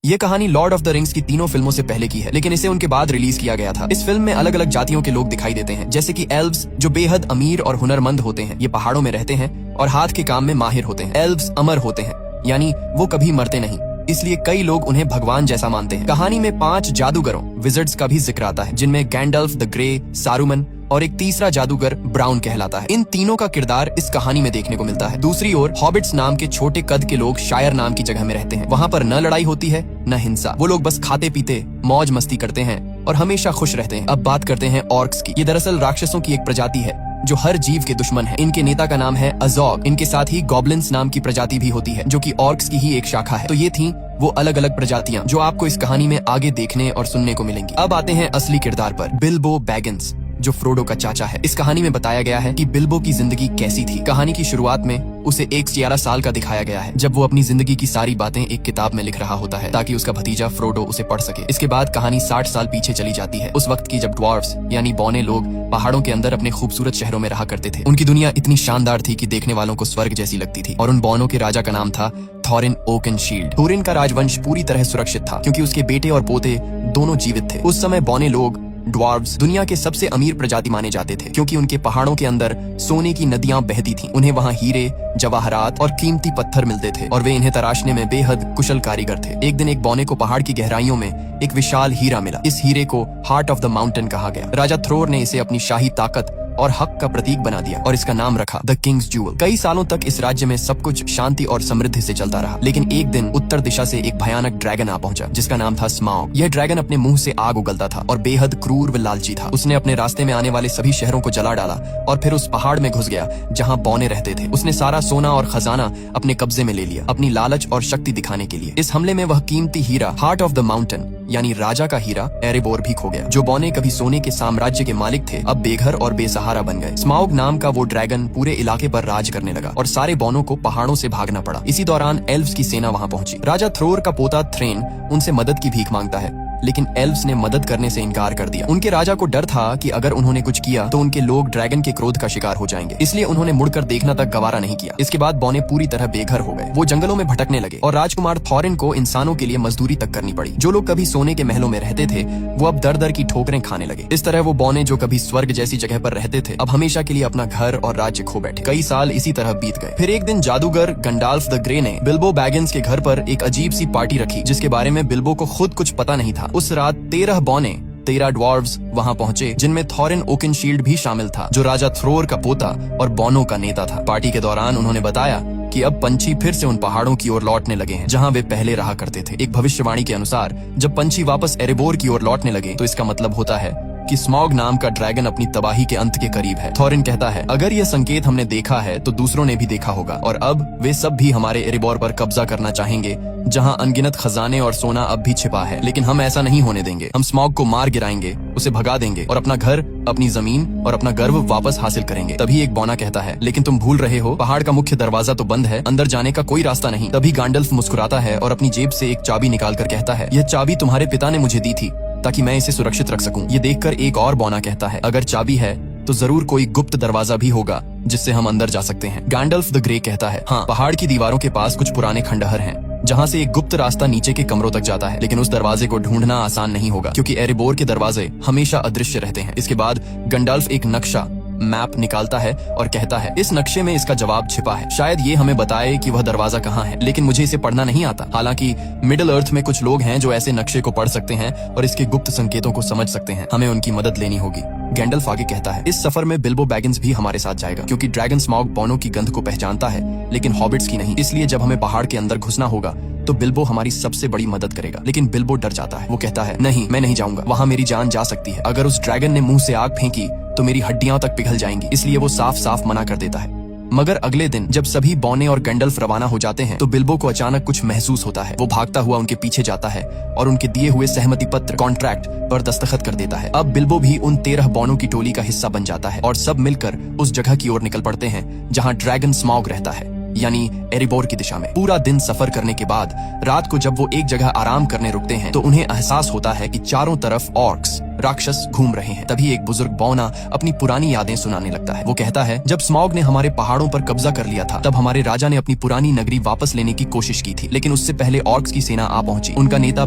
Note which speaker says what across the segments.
Speaker 1: ये कहानी Lord of the rings की तीनों फिल्मों से पहले की है, लेकिन इसे उनके बाद रिलीज किया गया था। इस फिल्म में अलग अलग जातियों के लोग दिखाई देते हैं, जैसे कि एल्व्स जो बेहद अमीर और हुनरमंद होते हैं। ये पहाड़ों में रहते हैं और हाथ के काम में माहिर होते हैं। एल्व्स अमर होते हैं, यानी वो कभी मरते नहीं, इसलिए कई लोग उन्हें भगवान जैसा मानते हैं। कहानी में 5 जादूगरों विज़र्ड्स का भी जिक्र आता है, जिनमें गैंडल्फ द ग्रे, सारुमन और एक तीसरा जादूगर ब्राउन कहलाता है। इन तीनों का किरदार इस कहानी में देखने को मिलता है। दूसरी ओर हॉबिट्स नाम के छोटे कद के लोग शायर नाम की जगह में रहते हैं। वहाँ पर न लड़ाई होती है न हिंसा। वो लोग बस खाते पीते मौज मस्ती करते हैं और हमेशा खुश रहते हैं। अब बात करते हैं ऑर्क्स की। ये दरअसल राक्षसों की एक प्रजाति है जो हर जीव के दुश्मन है। इनके नेता का नाम है अज़ोग। इनके साथ ही गॉब्लिन्स नाम की प्रजाति भी होती है, जो कि ऑर्क्स की ही एक शाखा है। तो ये थी वो अलग अलग प्रजातियां जो आपको इस कहानी में आगे देखने और सुनने को मिलेंगी। अब आते हैं असली किरदार पर, बिल्बो बैगिंस, जो फ्रोडो का चाचा है। इस कहानी में बताया गया है कि बिल्बो की जिंदगी कैसी थी। कहानी की शुरुआत में उसे 11 साल का दिखाया गया है, जब वो अपनी जिंदगी की सारी बातें एक किताब में लिख रहा होता है ताकि उसका भतीजा फ्रोडो उसे पढ़ सके। इसके बाद कहानी 60 साल पीछे चली जाती है, उस वक्त की जब ड्वार्फ्स यानी बौने लोग पहाड़ों के अंदर अपने खूबसूरत शहरों में रहा करते थे। उनकी दुनिया इतनी शानदार थी कि देखने वालों को स्वर्ग जैसी लगती थी। और उन बौनों के राजा का नाम था थॉरिन ओकेनशील्ड। थोरिन का राजवंश पूरी तरह सुरक्षित था, क्योंकि उसके बेटे और पोते दोनों जीवित थे। उस समय बौने लोग ड्वार्व्स दुनिया के सबसे अमीर प्रजाति माने जाते थे, क्योंकि उनके पहाड़ों के अंदर सोने की नदियां बहती थीं। उन्हें वहां हीरे, जवाहरात और कीमती पत्थर मिलते थे और वे इन्हें तराशने में बेहद कुशल कारीगर थे। एक दिन एक बौने को पहाड़ की गहराइयों में एक विशाल हीरा मिला। इस हीरे को हार्ट ऑफ द माउंटेन कहा गया। राजा थ्रोर ने इसे अपनी शाही ताकत और हक का प्रतीक बना दिया और इसका नाम रखा द किंग्स ज्यूल। कई सालों तक इस राज्य में सब कुछ शांति और समृद्धि से चलता रहा, लेकिन एक दिन उत्तर दिशा से एक भयानक ड्रैगन आ पहुंचा, जिसका नाम था स्माउग। यह ड्रैगन अपने मुंह से आग उगलता था और बेहद क्रूर व लालची था। उसने अपने रास्ते में आने वाले सभी शहरों को जला डाला और फिर उस पहाड़ में घुस गया जहाँ बौने रहते थे। उसने सारा सोना और खजाना अपने कब्जे में ले लिया, अपनी लालच और शक्ति दिखाने के लिए। इस हमले में वह कीमती हीरा हार्ट ऑफ द माउंटेन यानी राजा का हीरा एरेबोर भी खो गया। जो बौने कभी सोने के साम्राज्य के मालिक थे, अब बेघर और बेसहारा बन गए। स्माउग नाम का वो ड्रैगन पूरे इलाके पर राज करने लगा और सारे बौनों को पहाड़ों से भागना पड़ा। इसी दौरान एल्व्स की सेना वहां पहुंची। राजा थ्रोर का पोता थ्रेन उनसे मदद की भीख मांगता है, लेकिन एल्व्स ने मदद करने से इनकार कर दिया। उनके राजा को डर था कि अगर उन्होंने कुछ किया तो उनके लोग ड्रैगन के क्रोध का शिकार हो जाएंगे, इसलिए उन्होंने मुड़कर देखना तक गवारा नहीं किया। इसके बाद बौने पूरी तरह बेघर हो गए। वो जंगलों में भटकने लगे और राजकुमार थॉरिन को इंसानों के लिए मजदूरी तक करनी पड़ी। जो लोग कभी सोने के महलों में रहते थे, वो अब दर दर की ठोकरें खाने लगे। इस तरह वो बौने जो कभी स्वर्ग जैसी जगह पर रहते थे, अब हमेशा के लिए अपना घर और राज्य खो बैठे। कई साल इसी तरह बीत गए। फिर एक दिन जादूगर गंडाल्फ द ग्रे ने बिल्बो बैगिंस के घर पर एक अजीब सी पार्टी रखी, जिसके बारे में बिल्बो को खुद कुछ पता नहीं था। उस रात 13 बौने 13 ड्वार्व्स वहां पहुंचे, जिनमें थॉरिन ओकेनशील्ड भी शामिल था, जो राजा थ्रोर का पोता और बौनों का नेता था। पार्टी के दौरान उन्होंने बताया कि अब पंछी फिर से उन पहाड़ों की ओर लौटने लगे हैं जहां वे पहले रहा करते थे। एक भविष्यवाणी के अनुसार जब पंछी वापस एरेबोर की ओर लौटने लगे तो इसका मतलब होता है कि स्मॉग नाम का ड्रैगन अपनी तबाही के अंत के करीब है। थॉरिन कहता है, अगर यह संकेत हमने देखा है तो दूसरों ने भी देखा होगा और अब वे सब भी हमारे एरेबोर पर कब्जा करना चाहेंगे, जहां अनगिनत खजाने और सोना अब भी छिपा है। लेकिन हम ऐसा नहीं होने देंगे। हम स्मॉग को मार गिराएंगे, उसे भगा देंगे और अपना घर, अपनी जमीन और अपना गर्व वापस हासिल करेंगे। तभी एक बौना कहता है, लेकिन तुम भूल रहे हो, पहाड़ का मुख्य दरवाजा तो बंद है, अंदर जाने का कोई रास्ता नहीं। तभी गैंडल्फ मुस्कुराता है और अपनी जेब से एक चाबी निकाल कर कहता है, यह चाबी तुम्हारे पिता ने मुझे दी थी ताकि मैं इसे सुरक्षित रख सकूं। ये देखकर एक और बौना कहता है, अगर चाबी है तो जरूर कोई गुप्त दरवाजा भी होगा जिससे हम अंदर जा सकते हैं। गैंडल्फ द ग्रे कहता है, हाँ, पहाड़ की दीवारों के पास कुछ पुराने खंडहर हैं जहाँ से एक गुप्त रास्ता नीचे के कमरों तक जाता है, लेकिन उस दरवाजे को ढूंढना आसान नहीं होगा, क्योंकि एरेबोर के दरवाजे हमेशा अदृश्य रहते हैं। इसके बाद गंडाल्फ एक नक्शा मैप निकालता है और कहता है, इस नक्शे में इसका जवाब छिपा है। शायद ये हमें बताए कि वह दरवाजा कहाँ है, लेकिन मुझे इसे पढ़ना नहीं आता। हालांकि मिडिल अर्थ में कुछ लोग हैं जो ऐसे नक्शे को पढ़ सकते हैं और इसके गुप्त संकेतों को समझ सकते हैं। हमें उनकी मदद लेनी होगी। गैंडल्फ आगे कहता है, इस सफर में बिल्बो बैगिंस भी हमारे साथ जाएगा, क्योंकि ड्रैगन स्मॉग बौनों की गंध को पहचानता है, लेकिन हॉबिट्स की नहीं। इसलिए जब हमें पहाड़ के अंदर घुसना होगा तो बिल्बो हमारी सबसे बड़ी मदद करेगा। लेकिन बिल्बो डर जाता है। वो कहता है, नहीं, मैं नहीं जाऊंगा, वहाँ मेरी जान जा सकती है। अगर उस ड्रैगन ने मुंह से आग फेंकी तो मेरी हड्डियां तक पिघल जाएंगी। इसलिए वो साफ साफ मना कर देता है। मगर अगले दिन जब सभी बौने और गैंडल्फ रवाना हो जाते हैं तो बिल्बो को अचानक कुछ महसूस होता है। वो भागता हुआ उनके पीछे जाता है और उनके दिए हुए सहमति पत्र कॉन्ट्रैक्ट पर दस्तखत कर देता है। अब बिल्बो भी उन 13 बौनों की टोली का हिस्सा बन जाता है और सब मिलकर उस जगह की ओर निकल पड़ते हैं जहाँ ड्रैगन स्मॉग रहता है। यानी एरिबोर की दिशा में। पूरा दिन सफर करने के बाद रात को जब वो एक जगह आराम करने रुकते हैं तो उन्हें एहसास होता है कि चारों तरफ ऑर्क्स राक्षस घूम रहे हैं। तभी एक बुजुर्ग बौना अपनी पुरानी यादें सुनाने लगता है। वो कहता है, जब स्मॉग ने हमारे पहाड़ों पर कब्जा कर लिया था तब हमारे राजा ने अपनी पुरानी नगरी वापस लेने की कोशिश की थी, लेकिन उससे पहले ऑर्क्स की सेना आ पहुंची। उनका नेता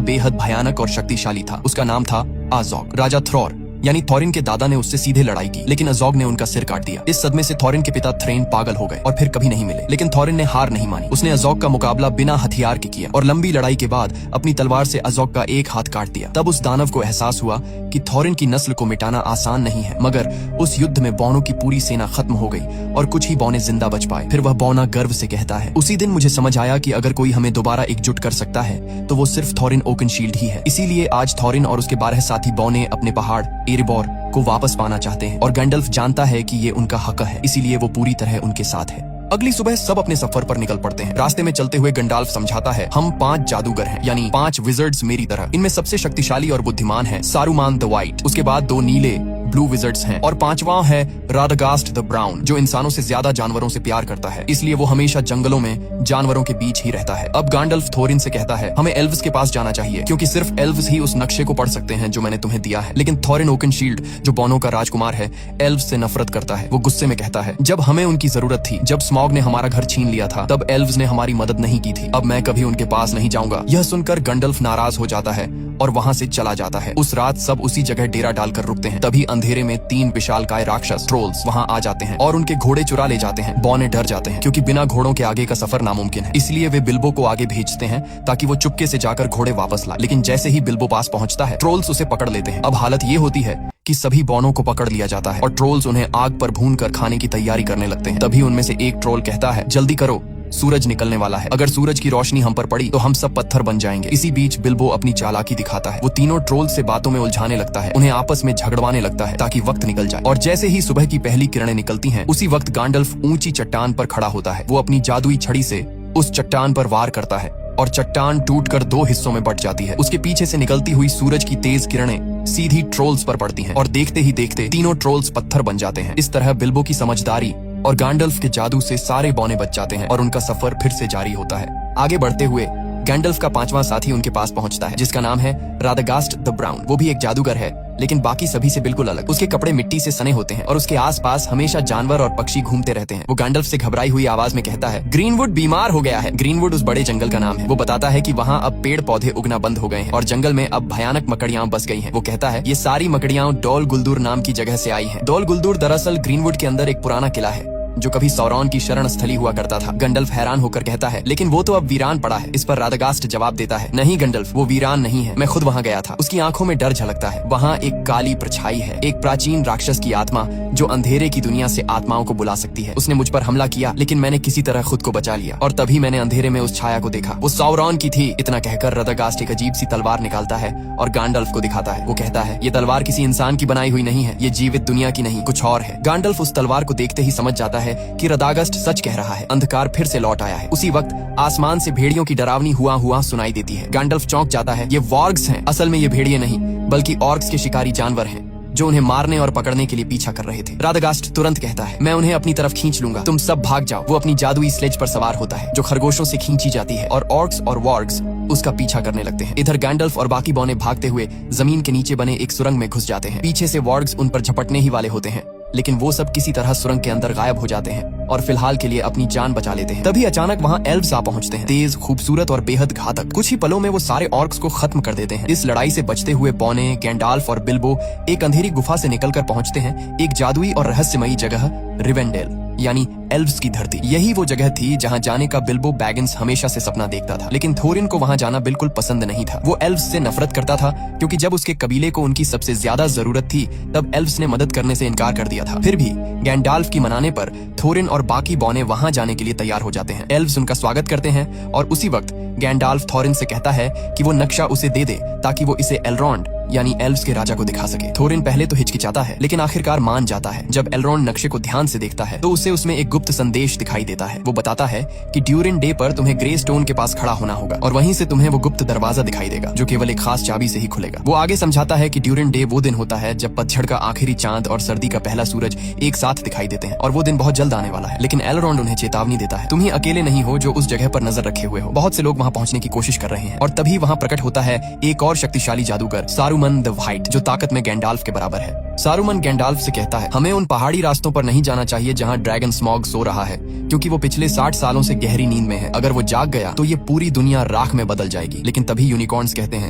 Speaker 1: बेहद भयानक और शक्तिशाली था। उसका नाम था आजोग। राजा थ्रॉर यानी थॉरिन के दादा ने उससे सीधे लड़ाई की, लेकिन अजोग ने उनका सिर काट दिया। इस सदमे से थॉरिन के पिता थ्रेन पागल हो गए और फिर कभी नहीं मिले। लेकिन थॉरिन ने हार नहीं मानी। उसने अजोग का मुकाबला बिना हथियार के किया और लंबी लड़ाई के बाद अपनी तलवार से अजोग का एक हाथ काट दिया। तब उस दानव को एहसास हुआ कि थॉरिन की नस्ल को मिटाना आसान नहीं है, मगर उस युद्ध में बौनों की पूरी सेना खत्म हो गई और कुछ ही बौने जिंदा बच पाए। फिर वह बौना गर्व से कहता है, उसी दिन मुझे समझ आया कि अगर कोई हमें दोबारा एकजुट कर सकता है तो वो सिर्फ थॉरिन ओकनशील्ड ही है। इसीलिए आज थॉरिन और उसके 12 साथी बौने अपने पहाड़ एरिबोर को वापस पाना चाहते हैं और गैंडल्फ जानता है कि ये उनका हक है, इसीलिए वो पूरी तरह उनके साथ है। अगली सुबह सब अपने सफर पर निकल पड़ते हैं। रास्ते में चलते हुए गंडाल्फ समझाता है, हम 5 जादूगर हैं, यानी 5 विजर्ड्स मेरी तरह। इनमें सबसे शक्तिशाली और बुद्धिमान है सारूमान द वाइट, उसके बाद 2 नीले ब्लू विजर्ड्स हैं और 5वां है रादागास्ट द ब्राउन, जो इंसानों से ज्यादा जानवरों से प्यार करता है, इसलिए वो हमेशा जंगलों में जानवरों के बीच ही रहता है। अब गैंडल्फ थोरिन से कहता है, हमें एल्व्स के पास जाना चाहिए क्योंकि सिर्फ एल्व्स ही उस नक्शे को पढ़ सकते हैं जो मैंने तुम्हें दिया है। लेकिन थोरिन ओकनशील्ड, जो बौनों का राजकुमार है, एल्व्स से नफरत करता है। वो गुस्से में कहता है, जब हमें उनकी जरूरत थी, जब स्मॉग ने हमारा घर छीन लिया था, तब एल्व्स ने हमारी मदद नहीं की थी। अब मैं कभी उनके पास नहीं जाऊंगा। यह सुनकर गैंडल्फ नाराज हो जाता है और वहाँ से चला जाता है। उस रात सब उसी जगह डेरा डालकर रुकते हैं। तभी अंधेरे में 3 विशालकाय राक्षस ट्रोल्स वहाँ आ जाते हैं और उनके घोड़े चुरा ले जाते हैं। बौने डर जाते हैं क्योंकि बिना घोड़ों के आगे का सफर नामुमकिन है, इसलिए वे बिल्बो को आगे भेजते हैं ताकि वो चुपके से जाकर घोड़े वापस लाए। लेकिन जैसे ही बिल्बो पास पहुंचता है, ट्रोल्स उसे पकड़ लेते हैं। अब हालत ये होती है कि सभी बौनों को पकड़ लिया जाता है और ट्रोल्स उन्हें आग पर भूनकर खाने की तैयारी करने लगते हैं। तभी उनमें से एक ट्रोल कहता है, जल्दी करो, सूरज निकलने वाला है। अगर सूरज की रोशनी हम पर पड़ी तो हम सब पत्थर बन जाएंगे। इसी बीच बिल्बो अपनी चालाकी दिखाता है। वो तीनों ट्रोल से बातों में उलझाने लगता है, उन्हें आपस में झगड़वाने लगता है ताकि वक्त निकल जाए। और जैसे ही सुबह की पहली किरणें निकलती हैं, उसी वक्त गैंडल्फ ऊंची चट्टान पर खड़ा होता है। वो अपनी जादुई छड़ी से उस चट्टान पर वार करता है और चट्टान टूटकर 2 हिस्सों में बंट जाती है। उसके पीछे से निकलती हुई सूरज की तेज किरणें सीधी ट्रोल्स पर पड़ती हैं और देखते ही देखते तीनों ट्रोल्स पत्थर बन जाते हैं। इस तरह बिल्बो की समझदारी और गैंडल्फ के जादू से सारे बौने बच जाते हैं और उनका सफर फिर से जारी होता है। आगे बढ़ते हुए गैंडल्फ का 5वां साथी उनके पास पहुंचता है, जिसका नाम है रादागास्ट द ब्राउन। वो भी एक जादूगर है, लेकिन बाकी सभी से बिल्कुल अलग। उसके कपड़े मिट्टी से सने होते हैं और उसके आसपास हमेशा जानवर और पक्षी घूमते रहते हैं। वो गैंडल्फ से घबराई हुई आवाज में कहता है, ग्रीनवुड बीमार हो गया है। ग्रीनवुड उस बड़े जंगल का नाम है। वो बताता है कि वहाँ अब पेड़ पौधे उगना बंद हो गए हैं और जंगल में अब भयानक मकड़ियां बस गई हैं। वो कहता है, ये सारी मकड़ियां डोल गुलदूर नाम की जगह से आई हैं। डोल गुलदूर दरअसल ग्रीनवुड के अंदर एक पुराना किला है जो कभी सौरॉन की शरण स्थली हुआ करता था। गैंडल्फ हैरान होकर कहता है, लेकिन वो तो अब वीरान पड़ा है। इस पर रादागास्ट जवाब देता है, नहीं गैंडल्फ, वो वीरान नहीं है, मैं खुद वहाँ गया था। उसकी आंखों में डर झलकता है। वहाँ एक काली परछाई है, एक प्राचीन राक्षस की आत्मा जो अंधेरे की दुनिया से आत्माओं को बुला सकती है। उसने मुझ पर हमला किया, लेकिन मैंने किसी तरह खुद को बचा लिया और तभी मैंने अंधेरे में उस छाया को देखा। वो सौरॉन की थी। इतना कहकर रादागास्ट एक अजीब सी तलवार निकालता है और गैंडल्फ को दिखाता है। वो कहता है, ये तलवार किसी इंसान की बनाई हुई नहीं है, ये जीवित दुनिया की नहीं, कुछ और है। गैंडल्फ उस तलवार को देखते ही समझ जाता है कि रादागास्ट सच कह रहा है। अंधकार फिर से लौट आया है। उसी वक्त आसमान से भेड़ियों की डरावनी हुआ सुनाई देती है। गैंडल्फ चौंक जाता है। ये वॉर्ग्स हैं। असल में ये भेड़िए नहीं, बल्कि ऑर्क्स के शिकारी जानवर हैं जो उन्हें मारने और पकड़ने के लिए पीछा कर रहे थे। रादागास्ट तुरंत कहता है, मैं उन्हें अपनी तरफ खींच लूंगा, तुम सब भाग जाओ। वो अपनी जादुई स्लेज पर सवार होता है जो खरगोशों से खींची जाती है और ऑर्क्स और वॉर्ग्स उसका पीछा करने लगते हैं। इधर गैंडल्फ और बाकी बौने भागते हुए जमीन के नीचे बने एक सुरंग में घुस जाते हैं। पीछे से वॉर्ग्स उन पर झपटने ही वाले होते हैं, लेकिन वो सब किसी तरह सुरंग के अंदर गायब हो जाते हैं और फिलहाल के लिए अपनी जान बचा लेते हैं। तभी अचानक वहाँ एल्व्स आ पहुँचते हैं, तेज, खूबसूरत और बेहद घातक। कुछ ही पलों में वो सारे ऑर्क्स को खत्म कर देते हैं। इस लड़ाई से बचते हुए बौने, गैंडाल्फ और बिल्बो एक अंधेरी गुफा से निकलकर पहुँचते हैं एक जादुई और रहस्यमयी जगह, रिवेंडेल यानी एल्व्स की धरती। यही वो जगह थी जहाँ जाने का बिल्बो बैगिंस हमेशा से सपना देखता था, लेकिन थोरिन को वहाँ जाना बिल्कुल पसंद नहीं था। वो एल्व्स से नफरत करता था क्योंकि जब उसके कबीले को उनकी सबसे ज्यादा जरूरत थी तब एल्व्स ने मदद करने से इनकार कर दिया था। फिर भी गैंडाल्फ की मनाने पर थोरिन और बाकी बौने वहाँ जाने के लिए तैयार हो जाते हैं। एल्व्स उनका स्वागत करते हैं और उसी वक्त गैंडाल्फ थोरिन से कहता है कि वो नक्शा उसे दे दे ताकि वो इसे एलरॉन्ड यानी एल्व्स के राजा को दिखा सके। थोरिन पहले तो हिचकिचाता है, लेकिन आखिरकार मान जाता है। जब एलरोंड नक्शे को ध्यान से देखता है तो उसे उसमें एक गुप्त संदेश दिखाई देता है। वो बताता है कि ड्यूरिन डे पर तुम्हें ग्रे स्टोन के पास खड़ा होना होगा और वहीं से तुम्हें वो गुप्त दरवाजा दिखाई देगा जो केवल एक खास चाबी से ही खुलेगा। वो आगे समझाता है कि ड्यूरिन डे वो दिन होता है जब पतझड़ का आखिरी चांद और सर्दी का पहला सूरज एक साथ दिखाई देते हैं और वो दिन बहुत जल्द आने वाला है। लेकिन एलरोंड उन्हें चेतावनी देता है, तुम ही अकेले नहीं हो जो उस जगह पर नजर रखे हुए हो, बहुत से लोग वहाँ पहुँचने की कोशिश कर रहे हैं। और तभी वहाँ प्रकट होता है एक और शक्तिशाली जादूगर सारुमन द व्हाइट, जो ताकत में गैंडाल्फ के बराबर है। सारुमन गैंडाल्फ से कहता है, हमें उन पहाड़ी रास्तों पर नहीं जाना चाहिए जहाँ ड्रैगन स्मॉग सो रहा है, क्योंकि वो पिछले 60 सालों से गहरी नींद में है। अगर वो जाग गया तो ये पूरी दुनिया राख में बदल जाएगी। लेकिन तभी यूनिकॉर्न्स कहते हैं,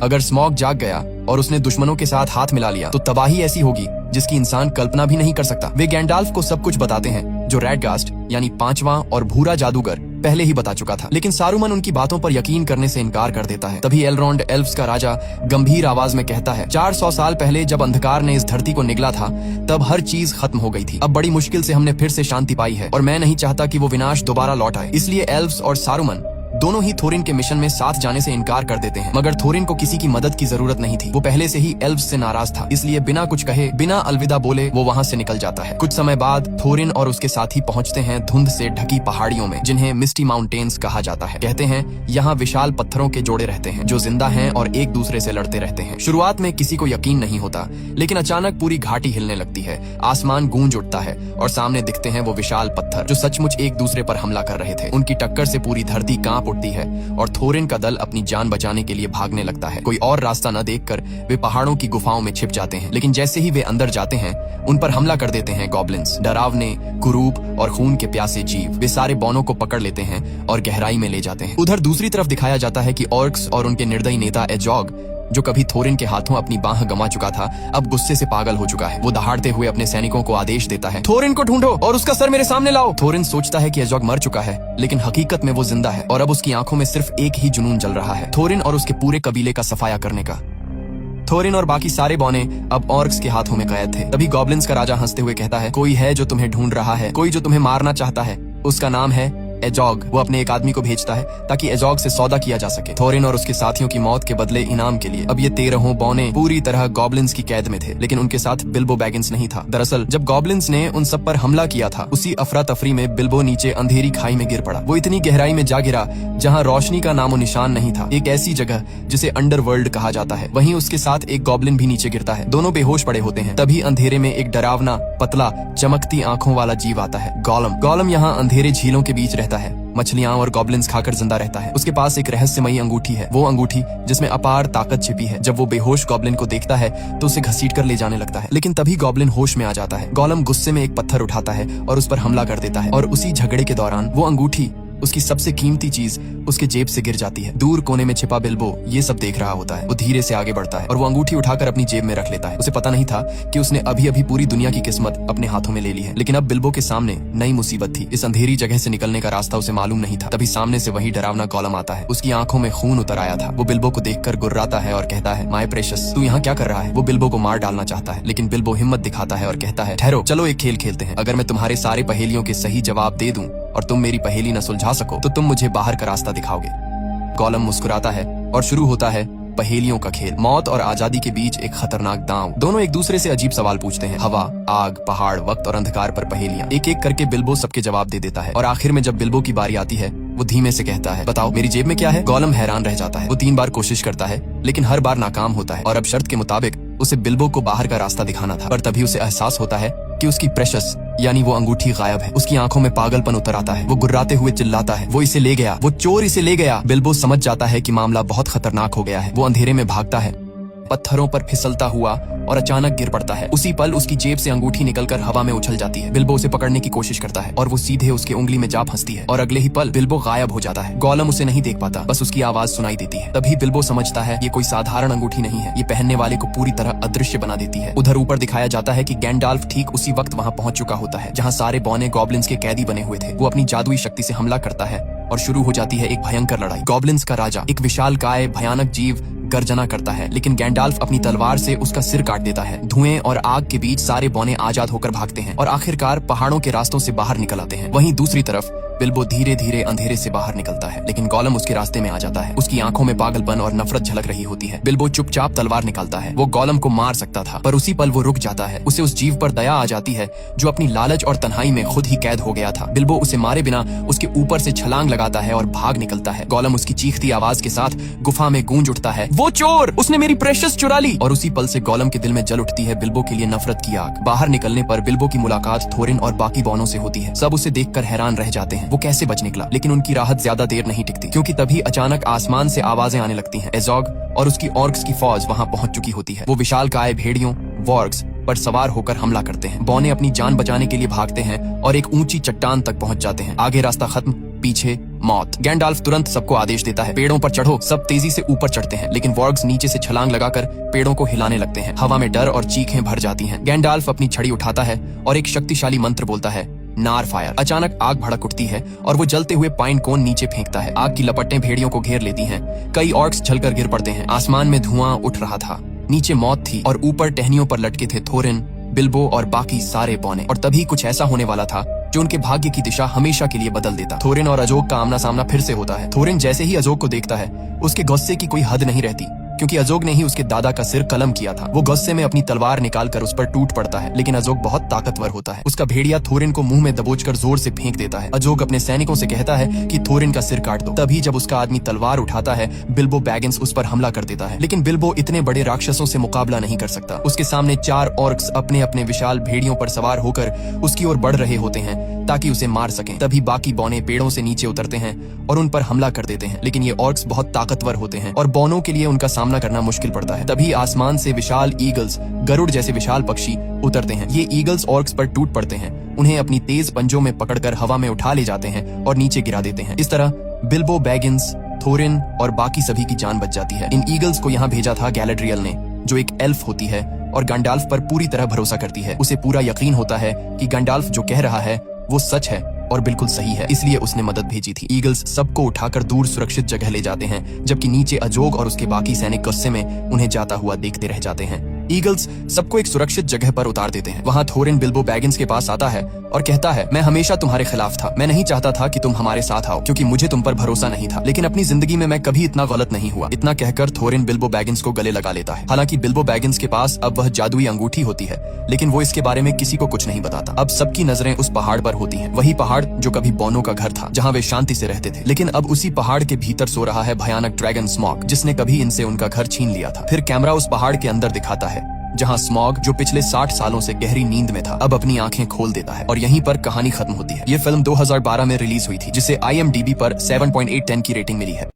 Speaker 1: अगर स्मॉग जाग गया और उसने दुश्मनों के साथ हाथ मिला लिया तो तबाही ऐसी होगी जिसकी इंसान कल्पना भी नहीं कर सकता। वे गैंडाल्फ को सब कुछ बताते हैं जो रैडगास्ट यानी 5वां और भूरा जादूगर पहले ही बता चुका था। लेकिन सारुमन उनकी बातों पर यकीन करने से इनकार कर देता है। तभी एलरोंड एल्व्स का राजा गंभीर आवाज में कहता है, 400 साल पहले जब अंधकार ने इस धरती को निगला था तब हर चीज खत्म हो गई थी। अब बड़ी मुश्किल से हमने फिर से शांति पाई है और मैं नहीं चाहता कि वो विनाश दोबारा लौट आए। इसलिए एल्व्स और सारुमन दोनों ही थोरिन के मिशन में साथ जाने से इनकार कर देते हैं। मगर थोरिन को किसी की मदद की जरूरत नहीं थी। वो पहले से ही एल्व्स से नाराज था, इसलिए बिना कुछ कहे, बिना अलविदा बोले वो वहाँ से निकल जाता है। कुछ समय बाद थोरिन और उसके साथी पहुँचते हैं धुंध से ढकी पहाड़ियों में, जिन्हें मिस्टी माउंटेन्स कहा जाता है। कहते हैं यहाँ विशाल पत्थरों के जोड़े रहते हैं जो जिंदा हैं और एक दूसरे से लड़ते रहते हैं। शुरुआत में किसी को यकीन नहीं होता, लेकिन अचानक पूरी घाटी हिलने लगती है, आसमान गूंज उठता है और सामने दिखते हैं वो विशाल पत्थर जो सचमुच एक दूसरे पर हमला कर रहे थे। उनकी टक्कर से पूरी धरती कांप उठती है और थोरिन का दल अपनी जान बचाने के लिए भागने लगता है। कोई और रास्ता न देखकर वे पहाड़ों की गुफाओं में छिप जाते हैं। लेकिन जैसे ही वे अंदर जाते हैं उन पर हमला कर देते हैं गॉब्लिन्स, डरावने, कुरूप और खून के प्यासे जीव। वे सारे बौनों को पकड़ लेते हैं और गहराई में ले जाते हैं। उधर दूसरी तरफ दिखाया जाता है कि ऑर्क्स और उनके निर्दयी नेता एजॉग, जो कभी थोरिन के हाथों अपनी बाह गंवा चुका था, अब गुस्से से पागल हो चुका है। वो दहाड़ते हुए अपने सैनिकों को आदेश देता है, थोरिन को ढूंढो और उसका सर मेरे सामने लाओ। थोरिन सोचता है कि एजॉग मर चुका है, लेकिन हकीकत में वो जिंदा है और अब उसकी आंखों में सिर्फ एक ही जुनून जल रहा है, थोरिन और उसके पूरे कबीले का सफाया करने का। थोरिन और बाकी सारे बौने अब ऑर्क्स के हाथों में कैद थे। तभी गॉब्लिन्स का राजा हंसते हुए कहता है, कोई है जो तुम्हें ढूंढ रहा है, कोई जो तुम्हें मारना चाहता है, उसका नाम है एजॉग। वो अपने एक आदमी को भेजता है ताकि एजॉग से सौदा किया जा सके, थोरिन और उसके साथियों की मौत के बदले इनाम के लिए। अब ये 13 बौने पूरी तरह गॉब्लिन्स की कैद में थे, लेकिन उनके साथ बिल्बो बैगिंस नहीं था। दरअसल जब गॉब्लिन्स ने उन सब पर हमला किया था, उसी अफरा तफरी में बिल्बो नीचे अंधेरी खाई में गिर पड़ा। वो इतनी गहराई में जा गिरा जहाँ रोशनी का नामो निशान नहीं था, एक ऐसी जगह जिसे अंडरवर्ल्ड कहा जाता है। वहीं उसके साथ एक गॉब्लिन भी नीचे गिरता है। दोनों बेहोश पड़े होते हैं। तभी अंधेरे में एक डरावना, पतला, चमकती आंखों वाला जीव आता है, गोलम। गोलम यहाँ अंधेरे झीलों के बीच रहता है, मछलियां और गॉब्लिन्स खाकर जिंदा रहता है। उसके पास एक रहस्यमयी अंगूठी है, वो अंगूठी जिसमें अपार ताकत छिपी है। जब वो बेहोश गॉब्लिन को देखता है तो उसे घसीट कर ले जाने लगता है, लेकिन तभी गॉब्लिन होश में आ जाता है। गोलम गुस्से में एक पत्थर उठाता है और उस पर हमला कर देता है और उसी झगड़े के दौरान वो अंगूठी, उसकी सबसे कीमती चीज, उसके जेब से गिर जाती है। दूर कोने में छिपा बिल्बो ये सब देख रहा होता है। वो धीरे से आगे बढ़ता है और वो अंगूठी उठाकर अपनी जेब में रख लेता है। उसे पता नहीं था कि उसने अभी अभी पूरी दुनिया की किस्मत अपने हाथों में ले ली है। लेकिन अब बिल्बो के सामने नई मुसीबत थी। इस अंधेरी जगह से निकलने का रास्ता उसे मालूम नहीं था। तभी सामने से वही डरावना गोलम आता है। उसकी आंखों में खून उतर आया था। वो बिल्बो को देखकर गुर्राता है और कहता है, माय प्रेशियस, तू यहाँ क्या कर रहा है? वो बिल्बो को मार डालना चाहता है, लेकिन बिल्बो हिम्मत दिखाता है और कहता है, ठहरो, चलो एक खेल खेलते हैं। अगर मैं तुम्हारे सारे पहेलियों के सही जवाब दे दूं और तुम मेरी पहेली न सुलझा सको तो तुम मुझे बाहर का रास्ता दिखाओगे। गोलम मुस्कुराता है और शुरू होता है पहेलियों का खेल। मौत और आजादी के बीच एक खतरनाक दांव। दोनों एक दूसरे से अजीब सवाल पूछते हैं। हवा, आग, पहाड़, वक्त और अंधकार पर पहेलियां। एक एक करके बिल्बो सबके जवाब दे देता है और आखिर में जब बिल्बो की बारी आती है वो धीमे से कहता है, बताओ मेरी जेब में क्या है? गोलम हैरान रह जाता है। वो 3 बार कोशिश करता है लेकिन हर बार नाकाम होता है और अब शर्त के मुताबिक उसे बिल्बो को बाहर का रास्ता दिखाना था। पर तभी उसे एहसास होता है कि उसकी प्रेशस यानी वो अंगूठी गायब है। उसकी आंखों में पागलपन उतर आता है। वो गुर्राते हुए चिल्लाता है, वो इसे ले गया, वो चोर इसे ले गया। बिल्बो समझ जाता है कि मामला बहुत खतरनाक हो गया है। वो अंधेरे में भागता है, पत्थरों पर फिसलता हुआ और अचानक गिर पड़ता है। उसी पल उसकी जेब से अंगूठी निकलकर हवा में उछल जाती है। बिल्बो उसे पकड़ने की कोशिश करता है और वो सीधे उसके उंगली में जा फंसती है और अगले ही पल बिल्बो गायब हो जाता है। गोलम उसे नहीं देख पाता, बस उसकी आवाज सुनाई देती है। तभी बिल्बो समझता है ये कोई साधारण अंगूठी नहीं है, ये पहनने वाले को पूरी तरह अदृश्य बना देती है। उधर ऊपर दिखाया जाता है कि गैंडाल्फ ठीक उसी वक्त वहाँ पहुंच चुका होता है जहाँ सारे बौने गॉब्लिन्स के कैदी बने हुए थे। वो अपनी जादुई शक्ति से हमला करता है और शुरू हो जाती है एक भयंकर लड़ाई। गॉब्लिन्स का राजा, एक विशालकाय भयानक जीव, गर्जना करता है, लेकिन गैंडाल्फ अपनी तलवार से उसका सिर काट देता है। धुएं और आग के बीच सारे बौने आजाद होकर भागते हैं और आखिरकार पहाड़ों के रास्तों से बाहर निकल आते हैं। वहीं दूसरी तरफ बिल्बो धीरे धीरे अंधेरे से बाहर निकलता है, लेकिन गोलम उसके रास्ते में आ जाता है। उसकी आंखों में पागलपन और नफरत झलक रही होती है। बिल्बो चुपचाप तलवार निकालता है। वो गोलम को मार सकता था, पर उसी पल वो रुक जाता है। उसे उस जीव पर दया आ जाती है जो अपनी लालच और तन्हाई में खुद ही कैद हो गया था। बिल्बो उसे मारे बिना उसके ऊपर से छलांग लगाता है और भाग निकलता है। गोलम उसकी चीखती आवाज के साथ गुफा में गूंज उठता है, वो चोर, उसने मेरी प्रेशियस चुरा ली। और उसी पल से गोलम के दिल में जल उठती है बिल्बो के लिए नफरत की आग। बाहर निकलने पर बिल्बो की मुलाकात थोरिन और बाकी बॉनों से होती है। सब उसे देखकर हैरान रह जाते हैं, वो कैसे बच निकला। लेकिन उनकी राहत ज्यादा देर नहीं टिकती, क्योंकि तभी अचानक आसमान से आवाजें आने लगती हैं। एजोग और उसकी ऑर्क्स की फौज वहां पहुंच चुकी होती है। वो विशालकाय भेड़ियों वॉर्ग्स पर सवार होकर हमला करते हैं। बॉने अपनी जान बचाने के लिए भागते हैं और एक ऊंची चट्टान तक पहुंच जाते हैं। आगे रास्ता खत्म, पीछे मौत। गैंडाल्फ तुरंत सबको आदेश देता है, पेड़ों पर चढ़ो। सब तेजी से ऊपर चढ़ते हैं, लेकिन वॉर्ग्स नीचे से छलांग लगाकर पेड़ों को हिलाने लगते हैं। हवा में डर और चीखें भर जाती हैं। गैंडाल्फ अपनी छड़ी उठाता है और एक शक्तिशाली मंत्र बोलता है, नार फायर। अचानक आग भड़क उठती है और वो जलते हुए पाइन कोन नीचे फेंकता है। आग की लपटें भेड़ियों को घेर लेती हैं। कई ऑर्क्स जलकर गिर पड़ते हैं। आसमान में धुआं उठ रहा था, नीचे मौत थी और ऊपर टहनियों पर लटके थे थोरिन, बिल्बो और बाकी सारे बौने। और तभी कुछ ऐसा होने वाला था जो उनके भाग्य की दिशा हमेशा के लिए बदल देता। थोरिन और अजोग का आमना सामना फिर से होता है। थोरिन जैसे ही अजोग को देखता है, उसके गुस्से की कोई हद नहीं रहती, क्योंकि अजोग ने ही उसके दादा का सिर कलम किया था। वो गुस्से में अपनी तलवार निकालकर उस पर टूट पड़ता है, लेकिन अजोग बहुत ताकतवर होता है। उसका भेड़िया थोरिन को मुंह में दबोचकर जोर से फेंक देता है। अजोग अपने सैनिकों से कहता है कि थोरिन का सिर काट दो। तभी जब उसका आदमी तलवार उठाता है, बिल्बो बैगिंस उस पर हमला कर देता है। लेकिन बिल्बो इतने बड़े राक्षसों से मुकाबला नहीं कर सकता। उसके सामने 4 ऑर्क्स अपने अपने विशाल भेड़ियों पर सवार होकर उसकी ओर बढ़ रहे होते हैं ताकि उसे मार सकें। तभी बाकी बौने पेड़ों से नीचे उतरते हैं और उन पर हमला कर देते हैं। लेकिन ये ऑर्क्स बहुत ताकतवर होते हैं और बौनों के लिए उनका सामना करना मुश्किल पड़ता है। तभी आसमान से विशाल ईगल्स, गरुड़ जैसे विशाल पक्षी उतरते हैं। ये ईगल्स ऑर्क्स पर टूट पड़ते हैं, उन्हें अपनी तेज पंजों में पकड़कर हवा में उठा ले जाते हैं और नीचे गिरा देते हैं। इस तरह बिल्बो बैगिंस, थोरिन और बाकी सभी की जान बच जाती है। इन ईगल्स को यहाँ भेजा था गैलाड्रियल ने, जो एक एल्फ होती है और गंडाल्फ पर पूरी तरह भरोसा करती है। उसे पूरा यकीन होता है कि गंडाल्फ जो कह रहा है वो सच है और बिल्कुल सही है, इसलिए उसने मदद भेजी थी। ईगल्स सबको उठाकर दूर सुरक्षित जगह ले जाते हैं, जबकि नीचे अजोग और उसके बाकी सैनिक गुस्से में उन्हें जाता हुआ देखते रह जाते हैं। ईगल्स सबको एक सुरक्षित जगह पर उतार देते हैं। वहाँ थोरिन बिल्बो बैगिंस के पास आता है और कहता है, मैं हमेशा तुम्हारे खिलाफ था। मैं नहीं चाहता था कि तुम हमारे साथ आओ, क्योंकि मुझे तुम पर भरोसा नहीं था। लेकिन अपनी जिंदगी में मैं कभी इतना गलत नहीं हुआ। इतना कहकर थोरिन बिल्बो बैगिंस को गले लगा लेता है। हालांकि बिल्बो बैगिंस के पास अब वह जादुई अंगूठी होती है, लेकिन वो इसके बारे में किसी को कुछ नहीं बताता। अब सबकी नजरें उस पहाड़ पर होती हैं, वही पहाड़ जो कभी बौनों का घर था, जहाँ वे शांति से रहते थे। लेकिन अब उसी पहाड़ के भीतर सो रहा है भयानक ड्रैगन स्मॉग, जिसने कभी इनसे उनका घर छीन लिया था। फिर कैमरा उस पहाड़ के अंदर दिखाता है, जहां स्मॉग, जो पिछले 60 सालों से गहरी नींद में था, अब अपनी आंखें खोल देता है। और यहीं पर कहानी खत्म होती है। ये फिल्म 2012 में रिलीज हुई थी, जिसे IMDb पर 7.8/10 की रेटिंग मिली है।